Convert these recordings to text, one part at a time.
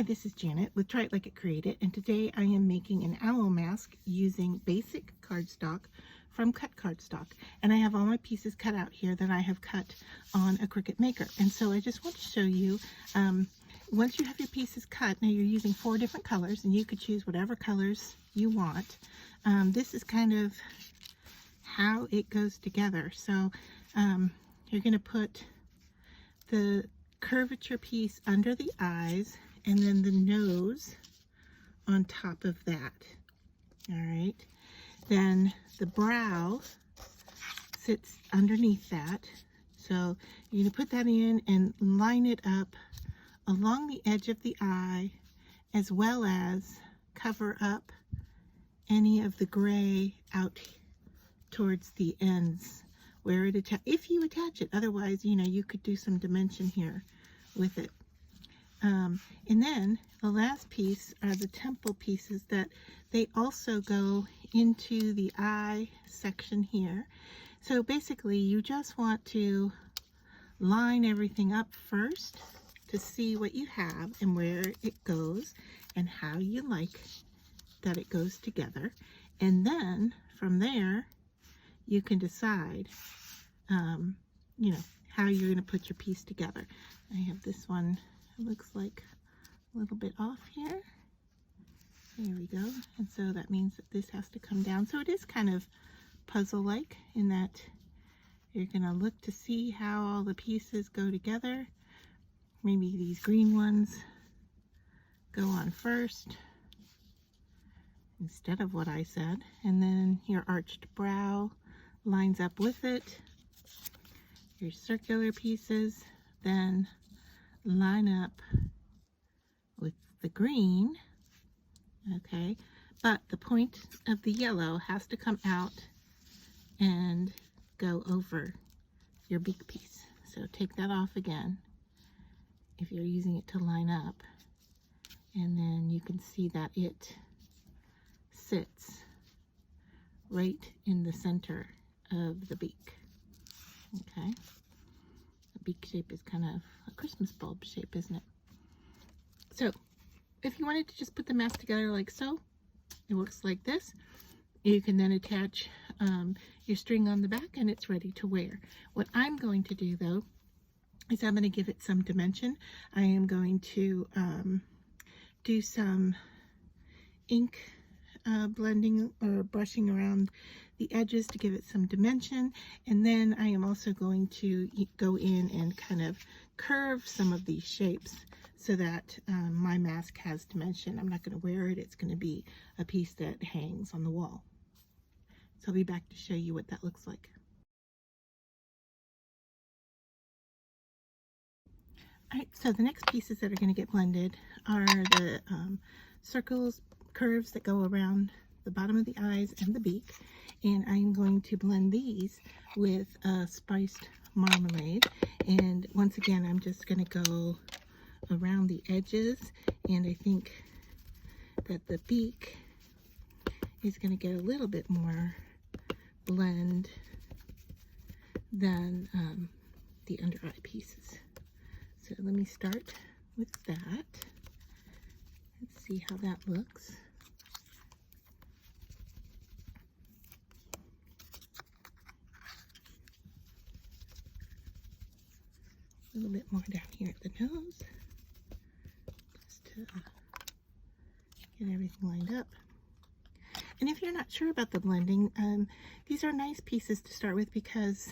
Hi, this is Janet with Try It Like It Created, and today I am making an owl mask using basic cardstock from CutCardStock. And I have all my pieces cut out here that I have cut on a Cricut Maker. And so I just want to show you, once you have your pieces cut, now you're using 4 different colors, and you could choose whatever colors you want. This is kind of how it goes together. So you're going to put the curvature piece under the eyes and then the nose on top of that. All right, then the brow sits underneath that, so you're going to put that in and line it up along the edge of the eye, as well as cover up any of the gray out towards the ends where it if you attach it. Otherwise, you know, you could do some dimension here with it. And then the last piece are the temple pieces that they also go into the eye section here. So basically you just want to line everything up first to see what you have and where it goes and how you like that it goes together. And then from there you can decide you know, how you're going to put your piece together. I have this one, it looks like a little bit off here. There we go. And so that means that this has to come down. So it is kind of puzzle-like in that you're going to look to see how all the pieces go together. Maybe these green ones go on first instead of what I said. And then your arched brow lines up with it. Your circular pieces then line up with the green, okay, but the point of the yellow has to come out and go over your beak piece. So take that off again if you're using it to line up, and then you can see that it sits right in the center of the beak. Okay, the beak shape is kind of a Christmas bulb shape, isn't it? So if you wanted to just put the mask together like so, it works like this. You can then attach your string on the back and it's ready to wear. What I'm going to do though is I'm going to give it some dimension. I am going to do some ink blending or brushing around the edges to give it some dimension, and then I am also going to go in and kind of curve some of these shapes so that my mask has dimension. I'm not going to wear it, it's going to be a piece that hangs on the wall. So I'll be back to show you what that looks like. Alright, so the next pieces that are going to get blended are the circles, curves that go around the bottom of the eyes and the beak, and I'm going to blend these with spiced marmalade. And once again, I'm just going to go around the edges, and I think that the beak is going to get a little bit more blend than the under eye pieces. So let me start with that. Let's see how that looks. A little bit more down here at the nose, just to get everything lined up. And if you're not sure about the blending, these are nice pieces to start with because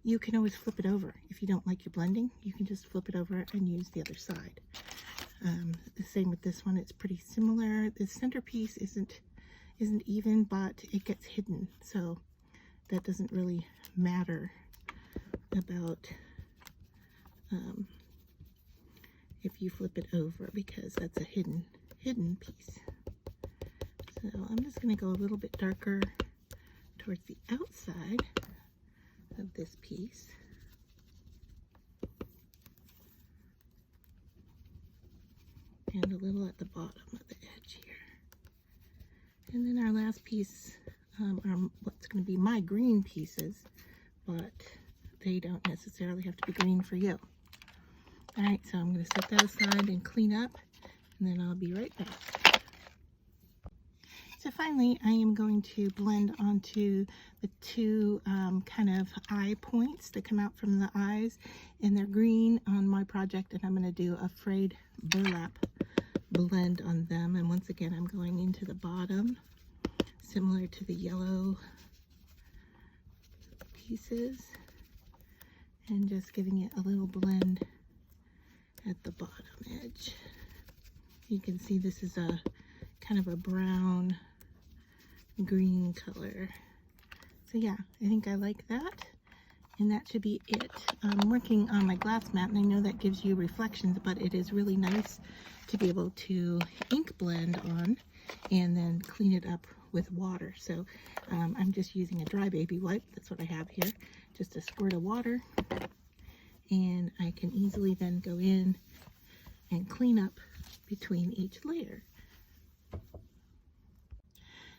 you can always flip it over. If you don't like your blending, you can just flip it over and use the other side. The same with this one, it's pretty similar. The center piece isn't even, but it gets hidden, so that doesn't really matter about if you flip it over, because that's a hidden piece. So I'm just going to go a little bit darker towards the outside of this piece. And a little at the bottom of the edge here. And then our last piece are what's going to be my green pieces, but they don't necessarily have to be green for you. All right, so I'm going to set that aside and clean up, and then I'll be right back. So finally, I am going to blend onto the two kind of eye points that come out from the eyes, and they're green on my project, and I'm going to do a frayed burlap blend on them. And once again, I'm going into the bottom, similar to the yellow pieces, and just giving it a little blend at the bottom edge. You can see this is a kind of a brown green color. So yeah, I think I like that, and that should be it. I'm working on my glass mat, and I know that gives you reflections, but it is really nice to be able to ink blend on and then clean it up with water. So I'm just using a dry baby wipe. That's what I have here, just a squirt of water, and I can easily then go in and clean up between each layer.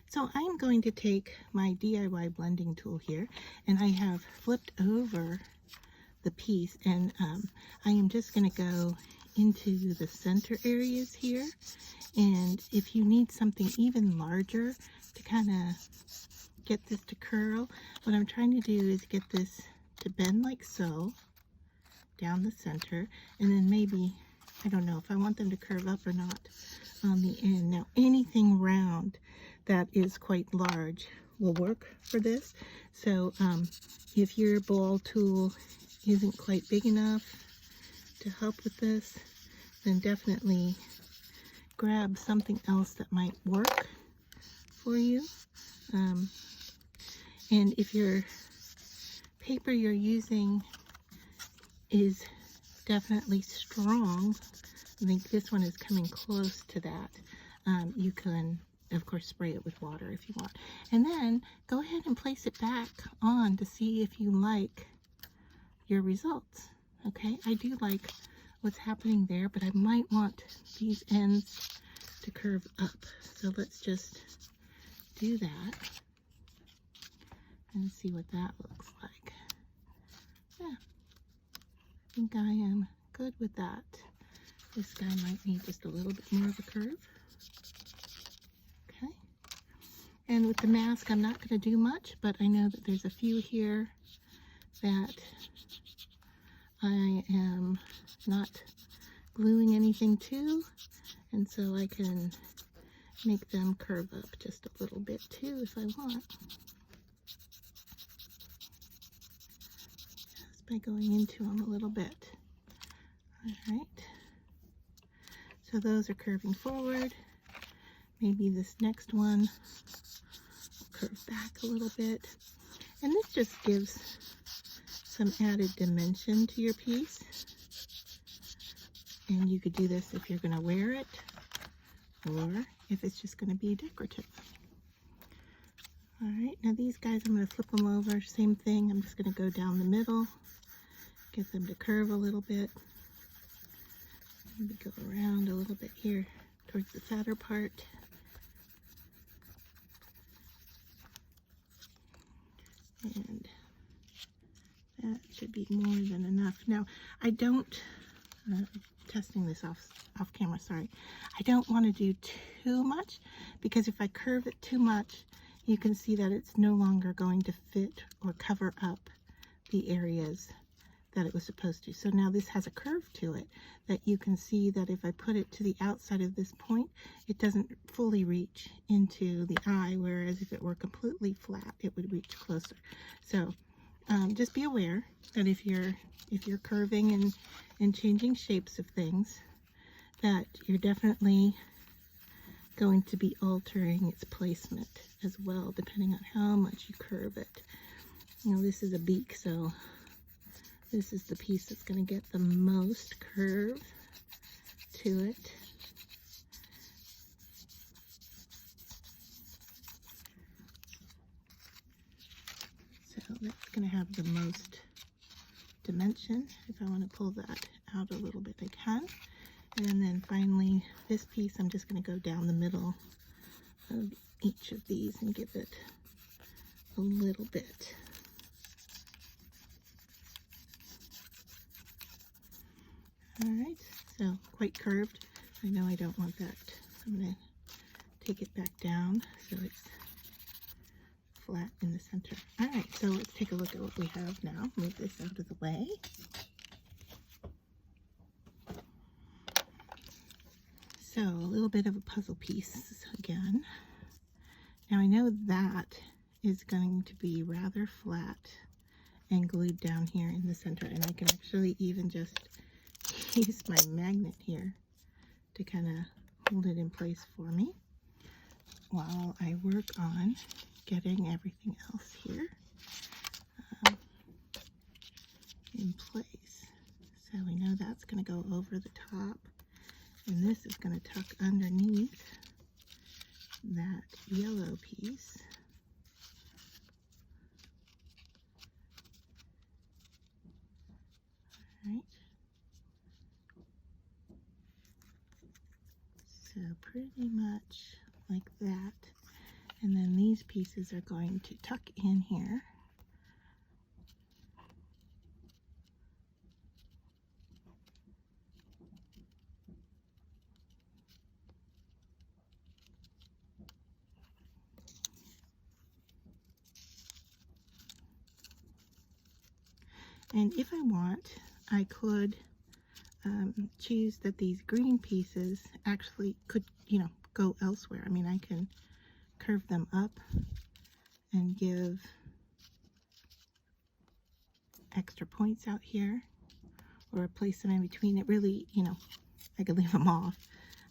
So I'm going to take my DIY blending tool here, and I have flipped over the piece, and I am just going to go into the center areas here. And if you need something even larger to kind of get this to curl, what I'm trying to do is get this to bend like so down the center, and then maybe, I don't know if I want them to curve up or not on the end. Now anything round that is quite large will work for this. So if your ball tool isn't quite big enough to help with this, then definitely grab something else that might work for you. And if your paper you're using is definitely strong, I think this one is coming close to that, you can of course spray it with water if you want, and then go ahead and place it back on to see if you like your results. Okay, I do like what's happening there, but I might want these ends to curve up, so let's just do that and see what that looks like. Yeah, I think I am good with that. This guy might need just a little bit more of a curve. Okay, and with the mask I'm not going to do much, but I know that there's a few here that I am not gluing anything to, and so I can make them curve up just a little bit too if I want. Just by going into them a little bit. Alright, so those are curving forward. Maybe this next one will curve back a little bit. And this just gives some added dimension to your piece. And you could do this if you're going to wear it, or if it's just going to be decorative. Alright, now these guys, I'm going to flip them over. Same thing, I'm just going to go down the middle, get them to curve a little bit. Maybe go around a little bit here towards the fatter part. And that should be more than enough. Now, I don't, testing this off camera, sorry. I don't want to do too much, because if I curve it too much, you can see that it's no longer going to fit or cover up the areas that it was supposed to. So now this has a curve to it that you can see that if I put it to the outside of this point, it doesn't fully reach into the eye, whereas if it were completely flat, it would reach closer. So just be aware that if you're curving and changing shapes of things, that you're definitely going to be altering its placement as well, depending on how much you curve it. You know, this is a beak, so this is the piece that's going to get the most curve to it. So that's going to have the most dimension. If I want to pull that out a little bit, I can. And then finally, this piece, I'm just going to go down the middle of each of these and give it a little bit. All right, so quite curved. I know I don't want that. I'm going to take it back down so it's flat in the center. All right, so let's take a look at what we have now. Move this out of the way. So a little bit of a puzzle piece again. Now I know that is going to be rather flat and glued down here in the center, and I can actually even just use my magnet here to kind of hold it in place for me while I work on getting everything else here in place. So we know that's going to go over the top, and this is going to tuck underneath that yellow piece. All right. So pretty much like that. And then these pieces are going to tuck in here. And if I want, I could choose that these green pieces actually could, you know, go elsewhere. I mean, I can curve them up and give extra points out here, or place them in between. It really, you know, I could leave them off.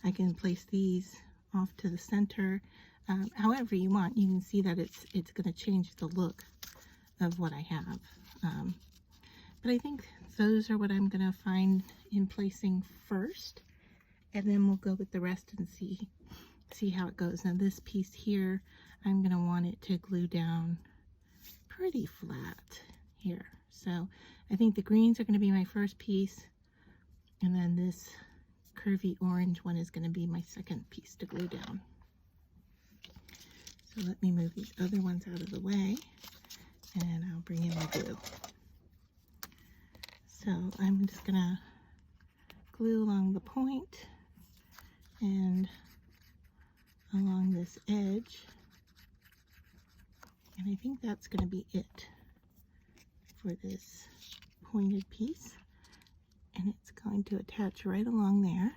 I can place these off to the center. However you want. You can see that it's going to change the look of what I have. But I think those are what I'm going to find in placing first, and then we'll go with the rest and see how it goes. Now this piece here, I'm going to want it to glue down pretty flat here. So I think the greens are going to be my first piece, and then this curvy orange one is going to be my second piece to glue down. So let me move these other ones out of the way, and I'll bring in the glue. So I'm just going to glue along the point and along this edge, and I think that's going to be it for this pointed piece, and it's going to attach right along there,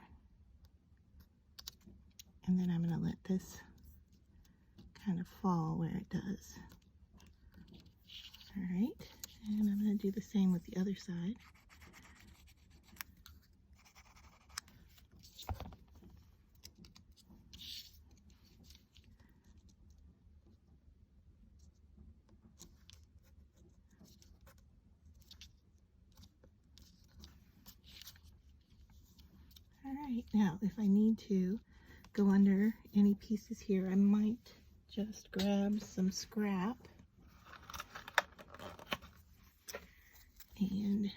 and then I'm going to let this kind of fall where it does. All right, and I'm going to do the same with the other side. Alright, now if I need to go under any pieces here, I might just grab some scrap and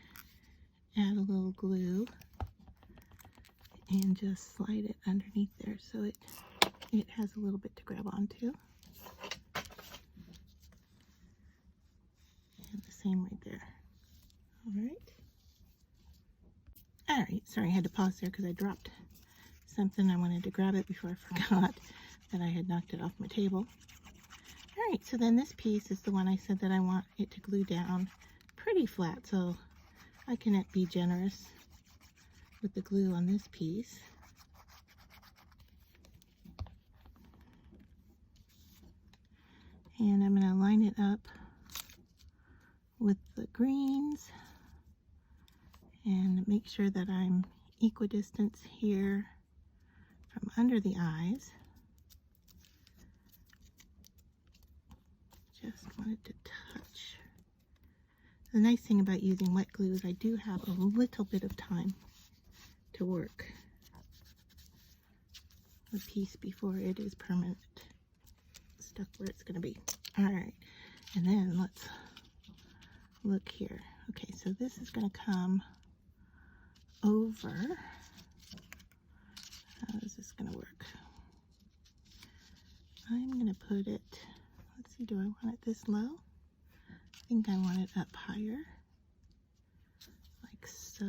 add a little glue and just slide it underneath there so it has a little bit to grab onto. And the same right there. Alright. Alright, sorry, I had to pause there because I dropped something. I wanted to grab it before I forgot that I had knocked it off my table. Alright, so then this piece is the one I said that I want it to glue down pretty flat, so I can be generous with the glue on this piece. And I'm going to line it up with the greens and make sure that I'm equidistant here from under the eyes. Just wanted to touch. The nice thing about using wet glue is I do have a little bit of time to work the piece before it is permanent, stuck where it's going to be. All right, and then let's look here. Okay, so this is going to come over. How is this going to work? I'm going to put it, let's see, do I want it this low? I think I want it up higher, like so.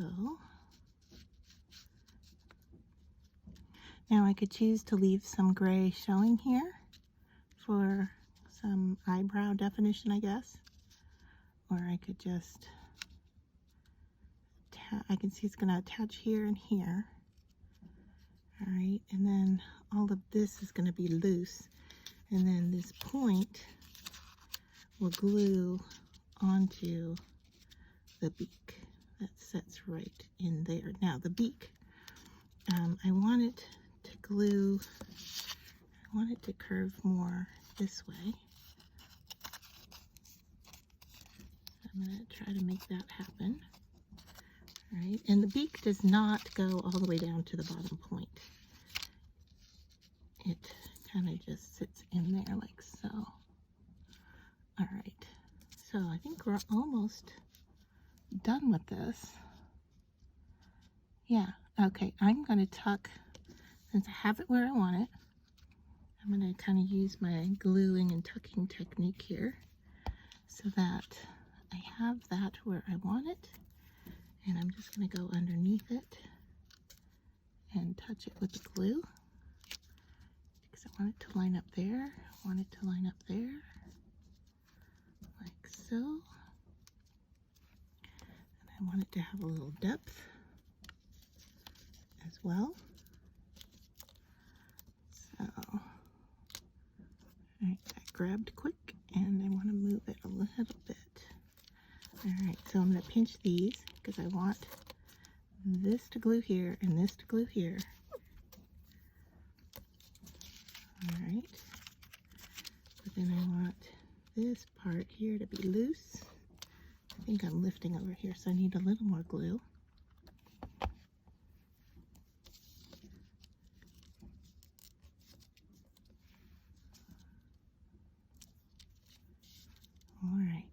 Now I could choose to leave some gray showing here for some eyebrow definition, I guess. Or I could just, I can see it's going to attach here and here. Alright, and then all of this is going to be loose. And then this point will glue onto the beak. That sets right in there. Now the beak, I want it to glue, I want it to curve more this way. I'm going to try to make that happen. All right, and the beak does not go all the way down to the bottom point. It kind of just sits in there like so. All right, so I think we're almost done with this. Yeah, okay, I'm going to tuck, since I have it where I want it, I'm going to kind of use my gluing and tucking technique here so that I have that where I want it, and I'm just going to go underneath it and touch it with the glue because I want it to line up there, I want it to line up there, like so, and I want it to have a little depth as well. So, alright, I grabbed quick and I want to move it a little bit. Alright, so I'm going to pinch these because I want this to glue here and this to glue here. Alright, but then I want this part here to be loose. I think I'm lifting over here, so I need a little more glue. Alright.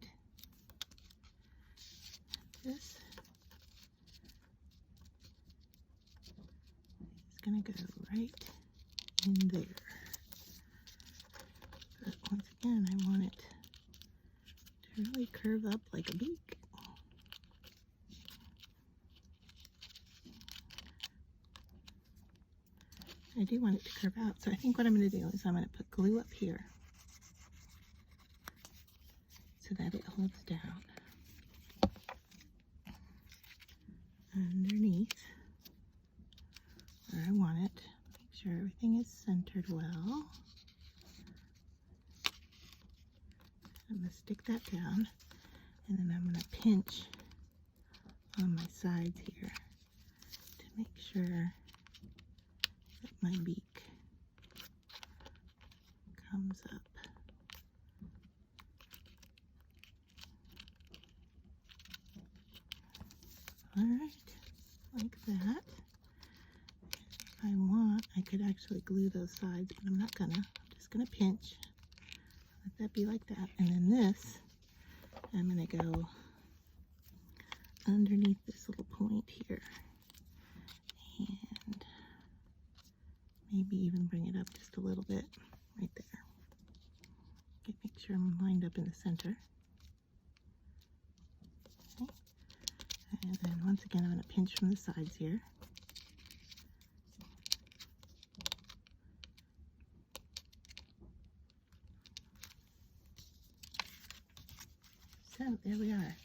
This is going to go right in there. But once again, I want it to really curve up like a beak. I do want it to curve out, so I think what I'm going to do is I'm going to put glue up here so that it holds down. Underneath where I want it. Make sure everything is centered well. I'm going to stick that down, and then I'm going to pinch on my sides here to make sure that my beak comes up. Alright, like that. If I want, I could actually glue those sides, but I'm not gonna. I'm just gonna pinch. Let that be like that. And then this, I'm gonna go underneath this little point here. And maybe even bring it up just a little bit right there. Okay, make sure I'm lined up in the center. Okay. And then once again, I'm going to pinch from the sides here. So there we are.